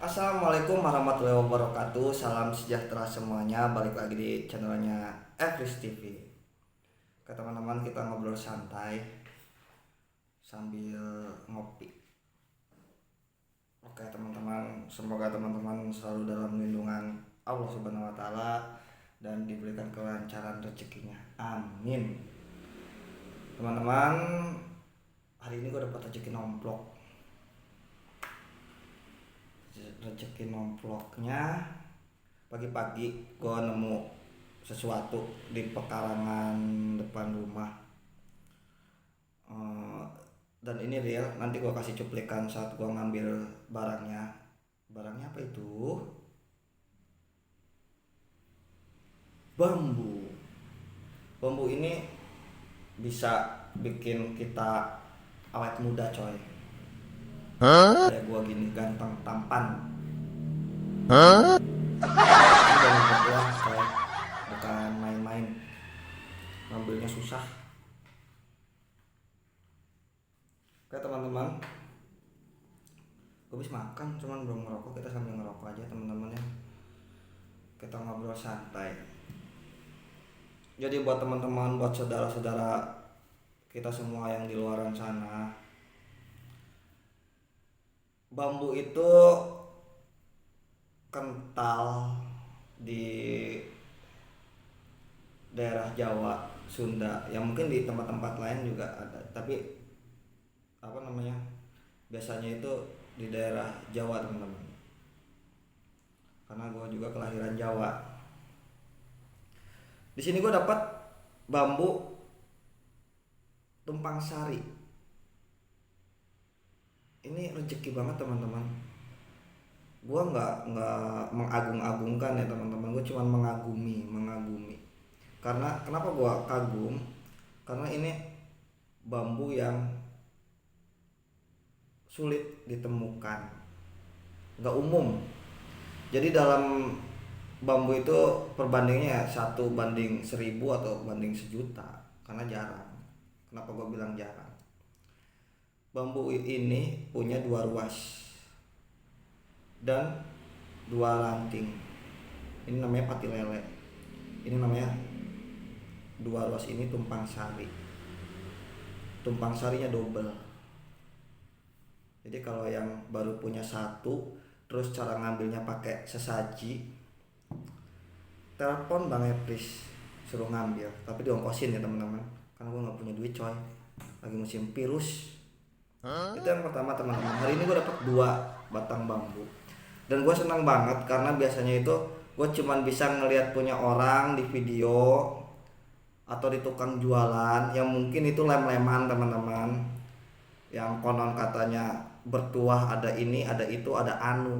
Assalamualaikum warahmatullahi wabarakatuh. Salam sejahtera semuanya. Balik lagi di channelnya Efris TV. Ke teman-teman kita ngobrol santai sambil ngopi. Oke teman-teman, semoga teman-teman selalu dalam lindungan Allah Subhanahu Wa Taala dan diberikan kelancaran rezekinya. Amin. Teman-teman, hari ini gue dapat rezeki nomplok. Rezeki nomploknya pagi-pagi gue nemu sesuatu di pekarangan depan rumah. Dan ini real, nanti gue kasih cuplikan saat gue ngambil barangnya. Barangnya apa itu? Bambu. Bambu ini bisa bikin kita awet muda coy. Kayak gue gini ganteng tampan. Ini dari berbuah coy, bukan main-main. Ngambilnya susah. Oke teman-teman, gue habis makan cuman belum ngerokok. Kita sambil ngerokok aja teman-teman ya. Kita ngobrol santai. Jadi buat teman-teman, buat saudara-saudara kita semua yang di luaran sana, bambu itu kental di daerah Jawa, Sunda, ya mungkin di tempat-tempat lain juga ada, tapi biasanya itu di daerah Jawa teman-teman, karena gue juga kelahiran Jawa. Di sini gue dapat bambu tumpang sari. Ini rezeki banget teman-teman. Gue nggak mengagung-agungkan ya teman-teman, gue cuma mengagumi. Karena kenapa gue kagum? Karena ini bambu yang sulit ditemukan, nggak umum. Jadi dalam bambu itu perbandingannya 1:1000 atau banding 1.000.000, karena jarang. Kenapa gue bilang jarang? Bambu ini punya 2 ruas dan 2 ranting. Ini namanya pati lele. Ini namanya 2 ruas ini tumpang sari. Tumpang sarinya double. Jadi kalau yang baru punya 1, terus cara ngambilnya pakai sesaji, telepon Bang Epris suruh ngambil, tapi diongkosin ya teman-teman, karena gue nggak punya duit coy, lagi musim virus. Itu yang pertama teman-teman. Hari ini gue dapat 2 batang bambu dan gue senang banget, karena biasanya itu gue cuman bisa ngelihat punya orang di video atau di tukang jualan yang mungkin itu lem-leman teman-teman, yang konon katanya bertuah, ada ini, ada itu, ada anu.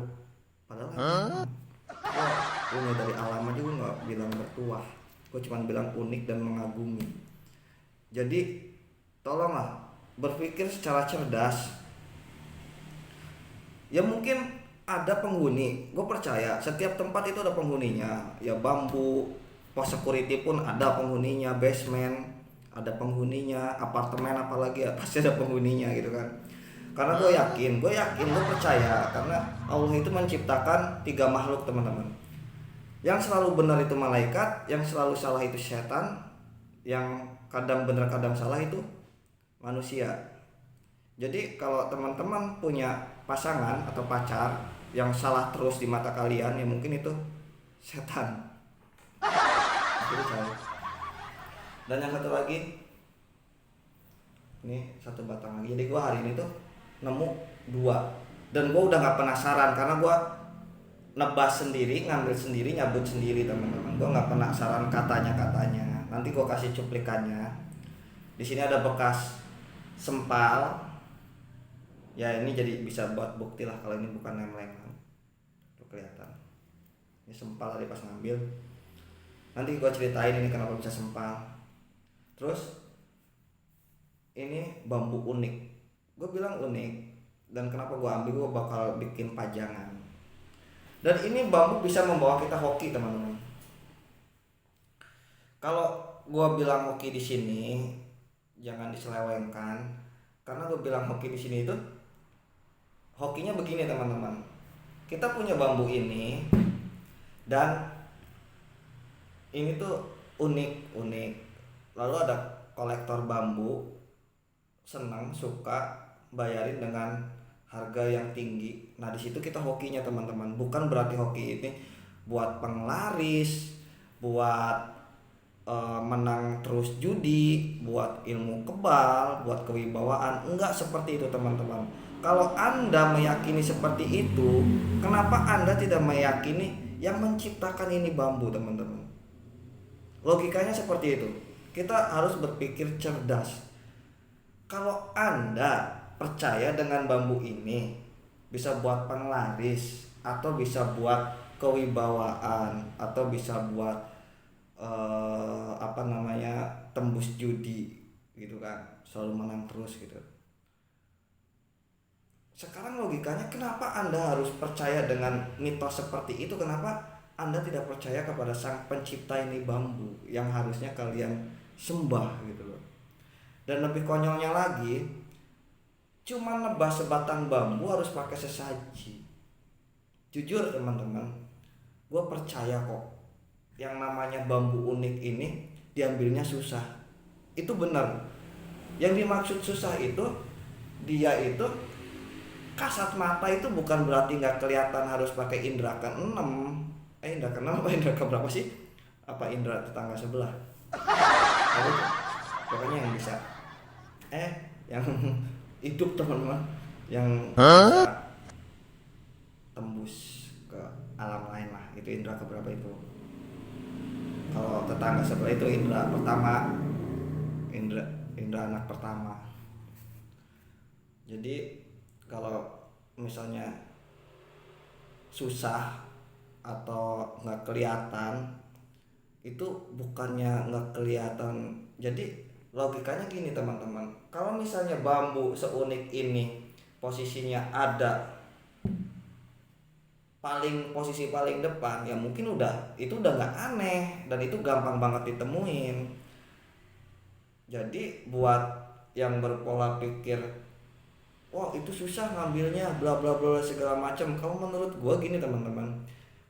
Padahal gue punya dari alam aja, gue nggak bilang bertuah, gue cuma bilang unik dan mengagumi. Jadi tolonglah berpikir secara cerdas. Ya mungkin ada penghuni, gue percaya setiap tempat itu ada penghuninya. Ya bambu, pos security pun ada penghuninya, basement ada penghuninya, apartemen apalagi ya pasti ada penghuninya gitu kan. Karena gue yakin, gue percaya, karena Allah itu menciptakan 3 makhluk teman-teman. Yang selalu benar itu malaikat, yang selalu salah itu setan, yang kadang benar kadang salah itu manusia. Jadi kalau teman-teman punya pasangan atau pacar yang salah terus di mata kalian, ya mungkin itu setan. Itu saya. Dan yang satu lagi, ini 1 batang lagi. Jadi gue hari ini tuh nemu 2, dan gue udah nggak penasaran karena gue nebas sendiri, ngambil sendiri, nyabut sendiri teman-teman. Gue nggak penasaran katanya. Nanti gue kasih cuplikannya. Di sini ada bekas sempal. Ya ini jadi bisa buat bukti lah kalau ini bukan lem-leman. Tuh kelihatan. Ini sempal tadi pas ngambil. Nanti gue ceritain ini kenapa bisa sempal. Terus ini bambu unik. Gue bilang unik, dan kenapa gue ambil, gue bakal bikin pajangan. Dan ini bambu bisa membawa kita hoki teman-teman. Kalau gue bilang hoki di sini, jangan diselewengkan. Karena gue bilang hoki di sini itu, hokinya begini teman-teman. kita punya bambu ini, dan ini tuh unik. Lalu ada kolektor bambu senang, suka bayarin dengan harga yang tinggi. Nah di situ kita hokinya teman-teman. Bukan berarti hoki ini buat penglaris, buat menang terus judi, buat ilmu kebal, buat kewibawaan. Enggak seperti itu teman-teman. Kalau Anda meyakini seperti itu, kenapa Anda tidak meyakini yang menciptakan ini bambu teman-teman? Logikanya seperti itu. Kita harus berpikir cerdas. Kalau Anda percaya dengan bambu ini bisa buat penglaris, atau bisa buat kewibawaan, atau bisa buat tembus judi gitu kan, selalu menang terus gitu. Sekarang logikanya, kenapa Anda harus percaya dengan mitos seperti itu? Kenapa Anda tidak percaya kepada sang pencipta ini bambu yang harusnya kalian sembah gitu loh. Dan lebih konyolnya lagi, cuma nebas sebatang bambu harus pakai sesaji. Jujur teman-teman, gue percaya kok yang namanya bambu unik ini diambilnya susah. Itu benar. Yang dimaksud susah itu, dia itu kasat mata itu bukan berarti nggak kelihatan, harus pakai indra keenam. Indra keenam apa indra keberapa sih? Apa indra tetangga sebelah? Pokoknya yang bisa yang hidup teman-teman, yang bisa tembus ke alam lain lah. Itu indra keberapa itu? Kalau tetangga sebelah itu indra pertama, indra anak pertama. Jadi kalau misalnya susah atau nggak kelihatan, itu bukannya nggak kelihatan. Jadi logikanya gini teman-teman, kalau misalnya bambu seunik ini posisinya ada posisi paling depan, ya mungkin itu udah nggak aneh, dan itu gampang banget ditemuin. Jadi buat yang berpola pikir, wah itu susah ngambilnya, bla bla bla segala macam. Kalau menurut gua gini teman-teman,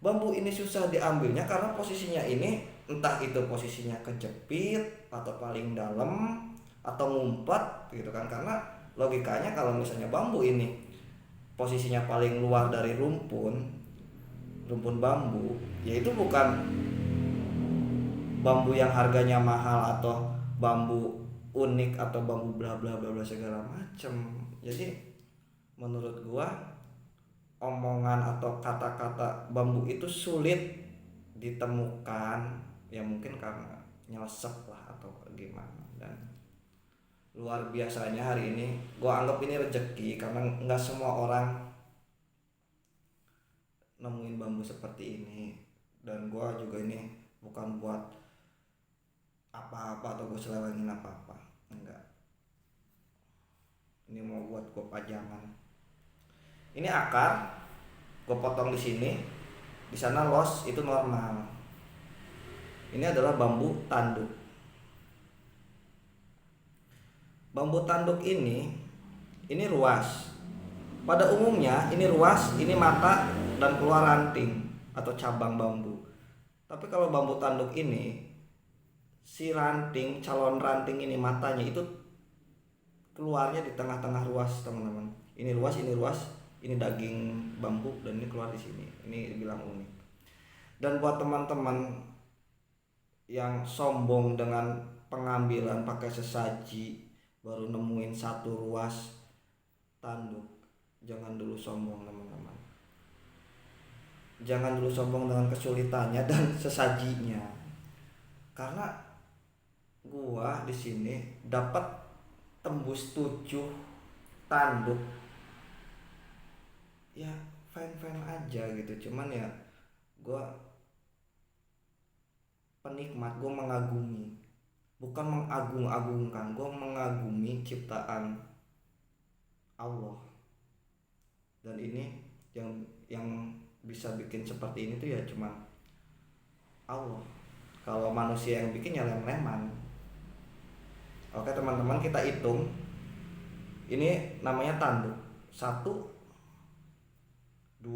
bambu ini susah diambilnya karena posisinya ini, entah itu posisinya kejepit atau paling dalam atau ngumpet gitu kan. Karena logikanya kalau misalnya bambu ini posisinya paling luar dari rumpun bambu, ya itu bukan bambu yang harganya mahal atau bambu unik atau bambu bla bla bla segala macam. Jadi menurut gua omongan atau kata-kata bambu itu sulit ditemukan, ya mungkin karena nyelesep lah atau gimana. Dan luar biasanya hari ini gua anggap ini rezeki, karena nggak semua orang nemuin bambu seperti ini. Dan gua juga ini bukan buat apa-apa atau gua selewengin apa-apa, enggak. Ini mau buat gue pajangan. Ini akar, gue potong di sini, di sana los, itu normal. Ini adalah bambu tanduk. Bambu tanduk ini ruas. Pada umumnya ini ruas, ini mata dan keluar ranting atau cabang bambu. Tapi kalau bambu tanduk ini, si ranting, calon ranting ini matanya itu keluarnya di tengah-tengah ruas teman-teman. Ini ruas, ini daging bambu, dan ini keluar di sini. Ini dibilang unik. Dan buat teman-teman yang sombong dengan pengambilan pakai sesaji baru nemuin satu ruas tanduk, jangan dulu sombong teman-teman. Jangan dulu sombong dengan kesulitannya dan sesajinya. Karena gua di sini dapat tembus 7 tanduk, ya fine aja gitu. Cuman ya gue penikmat, gue mengagumi, bukan mengagung-agungkan, gue mengagumi ciptaan Allah. Dan ini yang bisa bikin seperti ini tuh ya cuman Allah. Kalau manusia yang bikin ya lem-leman. Oke teman-teman, kita hitung. Ini namanya tanduk. 1, 2,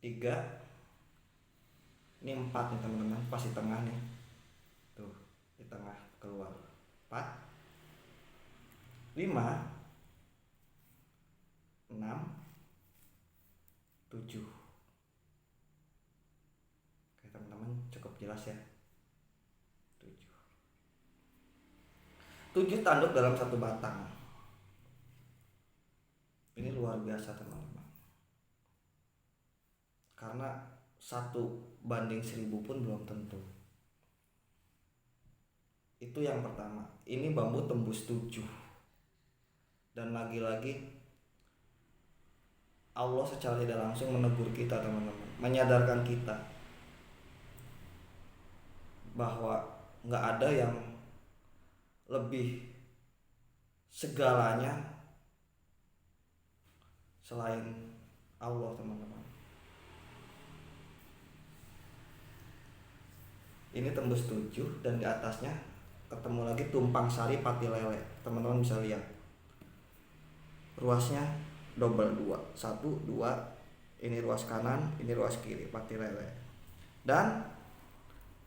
3, ini 4 nih teman-teman, pas di tengah nih, tuh di tengah keluar 4, 5, 6, 7. Oke teman-teman, cukup jelas ya. 7 tanduk dalam satu batang. Ini luar biasa teman-teman. Karena 1:1000 pun belum tentu. Itu yang pertama. Ini bambu tembus 7. Dan lagi-lagi Allah secara tidak langsung menegur kita teman-teman, menyadarkan kita bahwa nggak ada yang lebih segalanya selain Allah teman-teman. Ini tembus 7 dan di atasnya ketemu lagi tumpang sari pati lele. Teman-teman bisa lihat ruasnya double 2, 1, 2. Ini ruas kanan, ini ruas kiri pati lele. Dan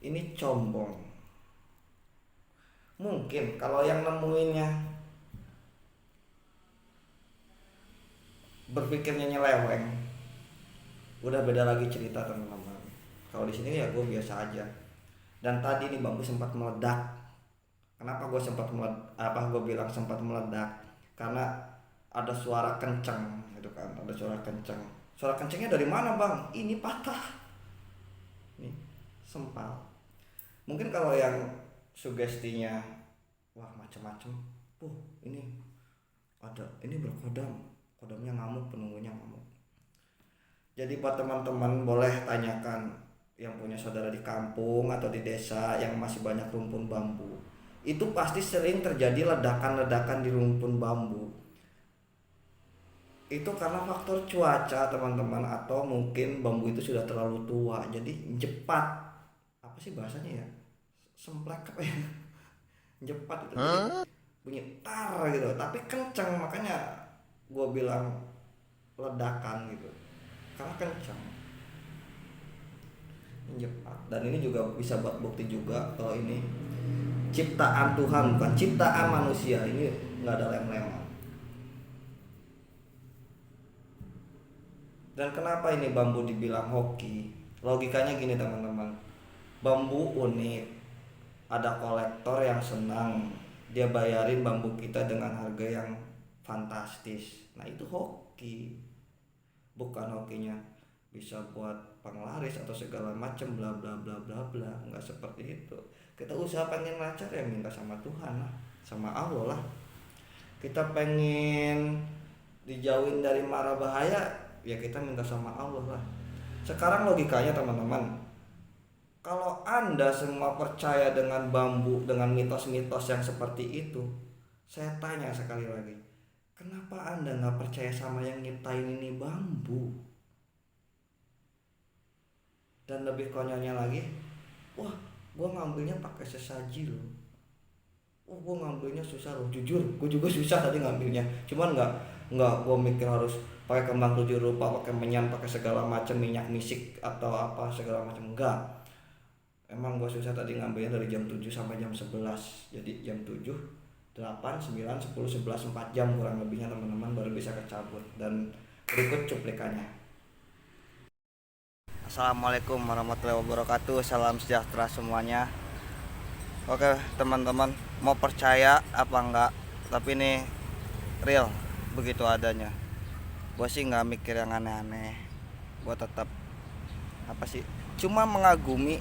ini combong. Mungkin kalau yang nemuinnya berpikirnya nyeleweng, udah beda lagi cerita teman-teman. Kalau di sini ya gue biasa aja. Dan tadi nih bambu sempat meledak. Kenapa gue gue bilang sempat meledak? Karena ada suara kenceng gitu kan, ada suara kenceng. Suara kencengnya dari mana bang? Ini patah. Nih, sempal. Mungkin kalau yang sugestinya wah macam-macam. Ini ada, ini kodamnya ngamuk, penunggunya ngamuk. Jadi buat teman-teman boleh tanyakan yang punya saudara di kampung atau di desa yang masih banyak rumpun bambu. Itu pasti sering terjadi ledakan-ledakan di rumpun bambu. Itu karena faktor cuaca teman-teman, atau mungkin bambu itu sudah terlalu tua jadi jepat. Apa sih bahasanya ya? Semplek apa ya? Jepat itu. Jadi bunyi tar gitu, tapi kencang, makanya gue bilang ledakan gitu. Karena kencang. Jepat. Dan ini juga bisa buat bukti juga kalau ini ciptaan Tuhan, bukan ciptaan manusia. Ini nggak ada lem-leman. Dan kenapa ini bambu dibilang hoki? Logikanya gini teman-teman, bambu unik, ada kolektor yang senang, dia bayarin bambu kita dengan harga yang fantastis. Nah itu hoki. Bukan hokinya bisa buat penglaris atau segala macam bla bla bla bla bla, nggak seperti itu. Kita usaha pengen lancar ya minta sama Tuhan lah, sama Allah lah. Kita pengen dijauhin dari mara bahaya ya kita minta sama Allah lah. Sekarang logikanya teman-teman, kalau Anda semua percaya dengan bambu, dengan mitos-mitos yang seperti itu, saya tanya sekali lagi, kenapa Anda nggak percaya sama yang nyiptain ini bambu? Dan lebih konyolnya lagi, wah gue ngambilnya pakai sesaji loh, gue ngambilnya susah loh. Jujur gue juga susah tadi ngambilnya, cuman nggak gue mikir harus pakai kembang 7 rupa, pakai menyan, pakai segala macam minyak misik atau apa segala macam. Enggak, emang gue susah tadi ngambilnya dari jam 7 sampai jam 11. Jadi jam 7, 8, 9, 10, 11, 4 jam kurang lebihnya teman-teman baru bisa kecabut. Dan berikut cuplikannya. Assalamualaikum warahmatullahi wabarakatuh. Salam sejahtera semuanya. Oke teman-teman, mau percaya apa enggak, tapi ini real, begitu adanya. Gue sih nggak mikir yang aneh-aneh. Gue tetap cuma mengagumi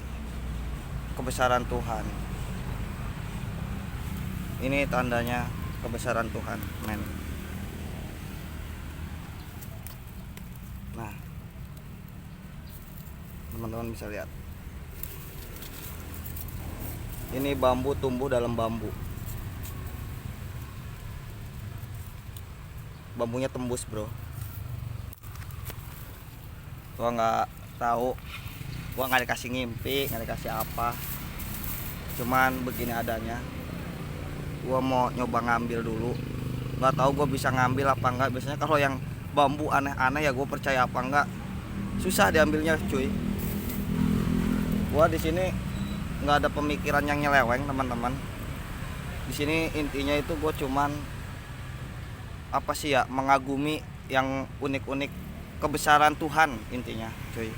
kebesaran Tuhan. Ini tandanya kebesaran Tuhan, men. Nah, teman-teman bisa lihat. Ini bambu tumbuh dalam bambu. Bambunya tembus, bro. Gua nggak tahu, gua nggak dikasih ngimpi, nggak dikasih apa. Cuman begini adanya. Gua mau nyoba ngambil dulu. Nggak tahu gua bisa ngambil apa enggak. Biasanya kalau yang bambu aneh-aneh ya gue percaya apa enggak. susah diambilnya cuy. Gua di sini nggak ada pemikiran yang nyeleweng teman-teman. Di sini intinya itu gue cuman apa sih ya, mengagumi yang unik-unik kebesaran Tuhan intinya cuy.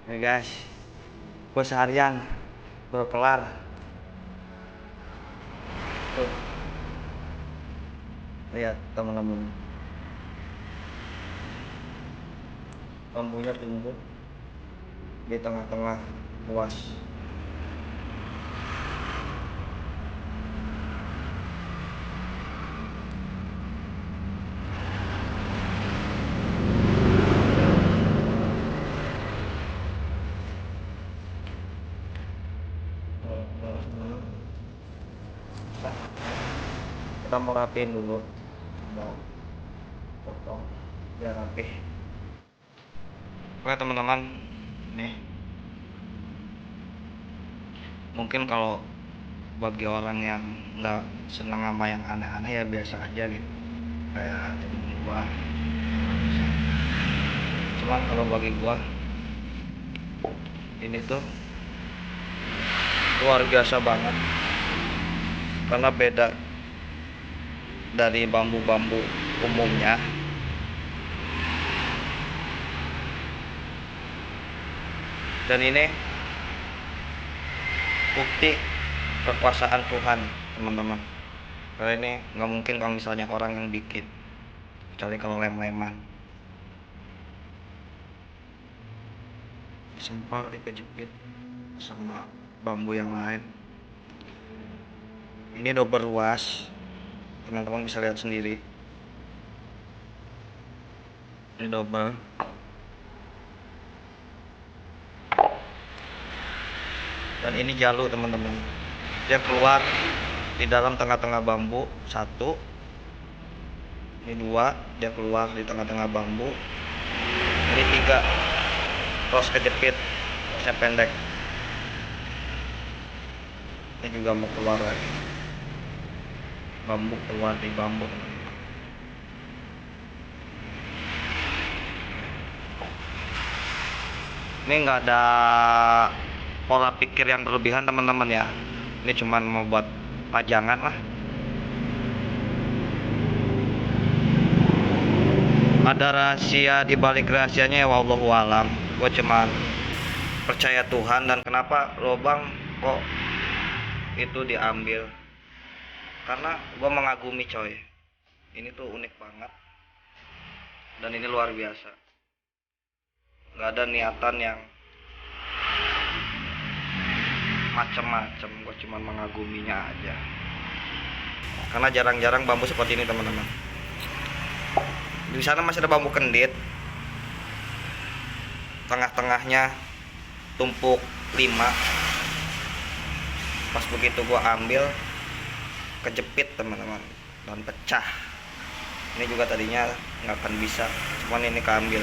Ya guys, gue seharian baru kelar. Tuh, lihat teman-teman, bambunya tumbuh di tengah-tengah luas. Kita mau rapiin dulu, mau potong biar rapih. Oke teman-teman, nih mungkin kalau bagi orang yang nggak senang sama yang aneh-aneh ya biasa aja gitu, kayak temen gua. Cuman kalau bagi gua ini tuh luar biasa banget karena beda dari bambu-bambu umumnya. Dan ini bukti kekuasaan Tuhan teman-teman, karena ini nggak mungkin kalau misalnya orang yang bikin, kecuali kalau lem-leman. Sempal dikejepit sama bambu yang lain. Ini udah berluas, teman-teman bisa lihat sendiri. Ini double. Dan ini jalu teman-teman, dia keluar di dalam tengah-tengah bambu. Satu, ini dua, dia keluar di tengah-tengah bambu. Ini tiga, terus kejepit, terusnya pendek. Ini juga mau keluar lagi, bambu keluar di bambu teman-teman. Ini nggak ada pola pikir yang berlebihan teman-teman ya, ini cuman mau buat pajangan lah. Ada rahasia di balik rahasianya ya, wallahu alam. Gue cuman percaya Tuhan. Dan kenapa lubang kok itu diambil, karena gue mengagumi coy, ini tuh unik banget dan ini luar biasa. Nggak ada niatan yang macem-macem, gue cuman mengaguminya aja karena jarang-jarang bambu seperti ini teman-teman. Di sana masih ada bambu kendit, tengah-tengahnya tumpuk 5. Pas begitu gua ambil, kejepit teman-teman dan pecah. Ini juga tadinya nggak akan bisa, cuman ini keambil.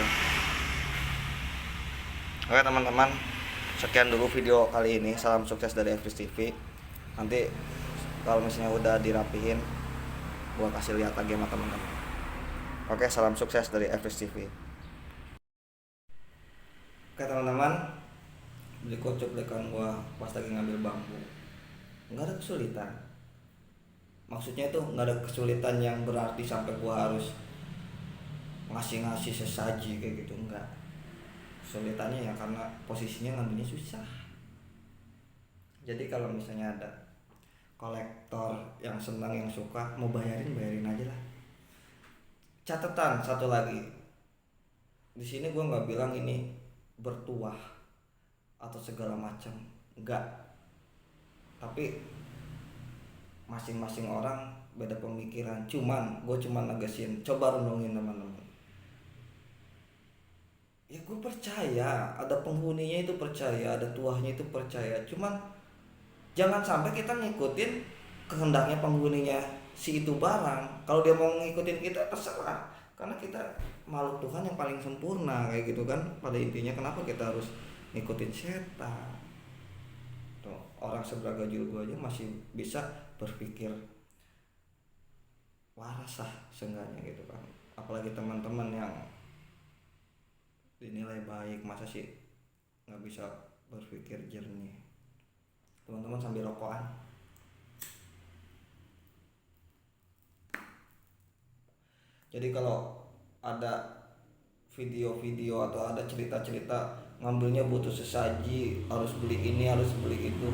Oke teman-teman, sekian dulu video kali ini. Salam sukses dari Fris TV. Nanti kalau misalnya udah dirapihin, gua kasih lihat lagi sama teman-teman. Oke, salam sukses dari Fris TV. Oke teman-teman, berikut cuplikan gua pas lagi ngambil bambu. Nggak ada kesulitan. Maksudnya itu nggak ada kesulitan yang berarti sampai gua harus ngasih sesaji kayak gitu, enggak. Kesulitannya ya karena posisinya ngambilnya susah. Jadi kalau misalnya ada kolektor yang senang, yang suka, mau bayarin aja lah. Catatan satu lagi, di sini gue nggak bilang ini bertuah atau segala macam, enggak. Tapi masing-masing orang beda pemikiran. Gue cuman negesin, coba renungin teman-teman. Ya gue percaya ada penghuninya itu percaya, ada tuahnya itu percaya. Cuman jangan sampai kita ngikutin kehendaknya penghuninya si itu barang. Kalau dia mau ngikutin kita terserah, karena kita makhluk Tuhan yang paling sempurna kayak gitu kan. Pada intinya kenapa kita harus ngikutin setan? Tuh, orang seberagajul gue aja masih bisa berpikir waras lah seenggaknya gitu kan. Apalagi teman-teman yang dinilai baik, masa sih nggak bisa berpikir jernih. Teman-teman sambil rokokan. Jadi kalau ada video-video atau ada cerita-cerita ngambilnya butuh sesaji, harus beli ini, harus beli itu,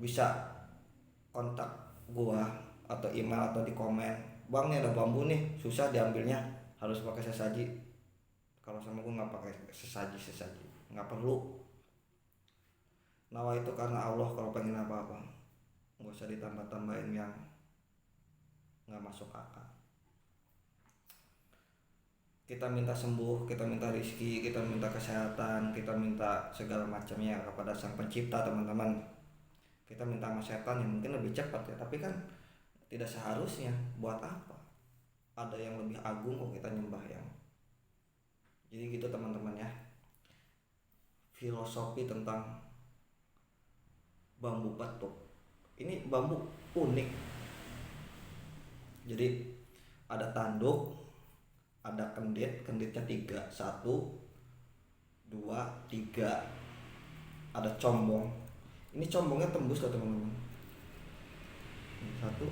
bisa kontak gua atau email atau di komen. Bang, nih ada bambu nih, susah diambilnya, harus pakai sesaji. Kalau sama gua nggak pakai sesaji, nggak perlu. Nawa itu karena Allah. Kalau pengen apa-apa nggak usah ditambah-tambahin yang nggak masuk akal. Kita minta sembuh, kita minta rezeki, kita minta kesehatan, kita minta segala macamnya kepada Sang Pencipta teman-teman. Kita minta sama setan yang mungkin lebih cepat ya, tapi kan tidak seharusnya. Buat apa? Ada yang lebih agung kok kita nyembah yang. Jadi gitu teman-teman ya. Filosofi tentang bambu petuk. Ini bambu unik. Jadi ada tanduk, ada kenditnya 3, 1, 2, 3. Ada combong. Ini combongnya tembus loh teman-teman. 1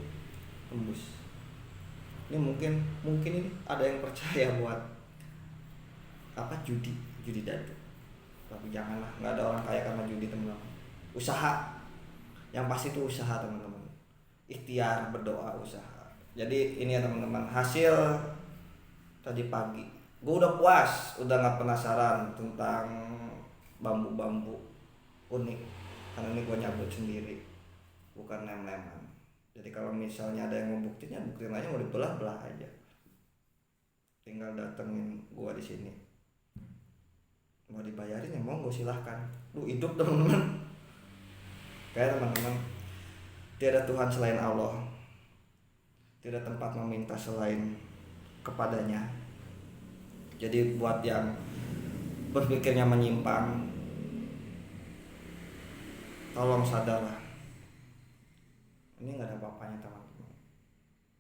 tembus. Ini mungkin ini ada yang percaya buat apa, judi dadu. Tapi janganlah, nggak ada orang kaya karena judi teman-teman. Usaha, yang pasti itu usaha teman-teman. Ikhtiar, berdoa, usaha. Jadi ini ya teman-teman, hasil tadi pagi. Gue udah puas, udah nggak penasaran tentang bambu-bambu unik. Karena ini gue nyabut sendiri, bukan lem-leman. Jadi kalau misalnya ada yang mau buktiin aja, mau dibelah-belah aja. Tinggal datengin gue di sini. Mau dibayarin ya monggo silahkan. Lu hidup teman-teman. Kayak teman-teman, tiada Tuhan selain Allah. Tidak tempat meminta selain kepadanya. Jadi buat yang berpikirnya menyimpang, tolong sadarlah. Ini nggak ada apa-apanya teman-teman.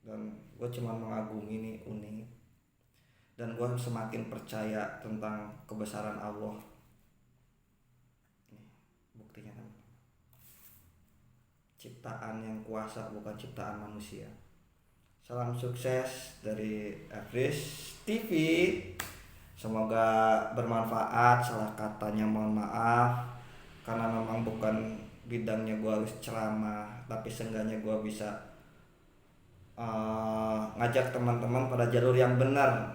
Dan gue cuma mengagumi ini unik. Dan gue semakin percaya tentang kebesaran Allah. Nih, buktinya teman-teman. Ciptaan yang kuasa, bukan ciptaan manusia. Salam sukses dari Fris TV. Semoga bermanfaat. Salah katanya mohon maaf, karena memang bukan bidangnya gue harus ceramah, tapi seenggaknya gue bisa ngajak teman-teman pada jalur yang benar.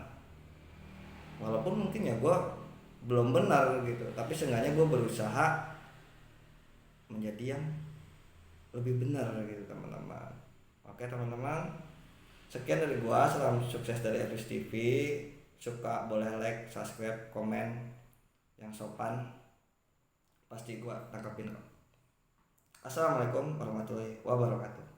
Walaupun mungkin ya gue belum benar gitu, tapi seenggaknya gue berusaha menjadi yang lebih benar gitu teman-teman. Oke teman-teman, sekian dari gua. Salam sukses dari Fris TV. Suka boleh like, subscribe, komen yang sopan. Pasti gua tangkapin kok. Assalamualaikum warahmatullahi wabarakatuh.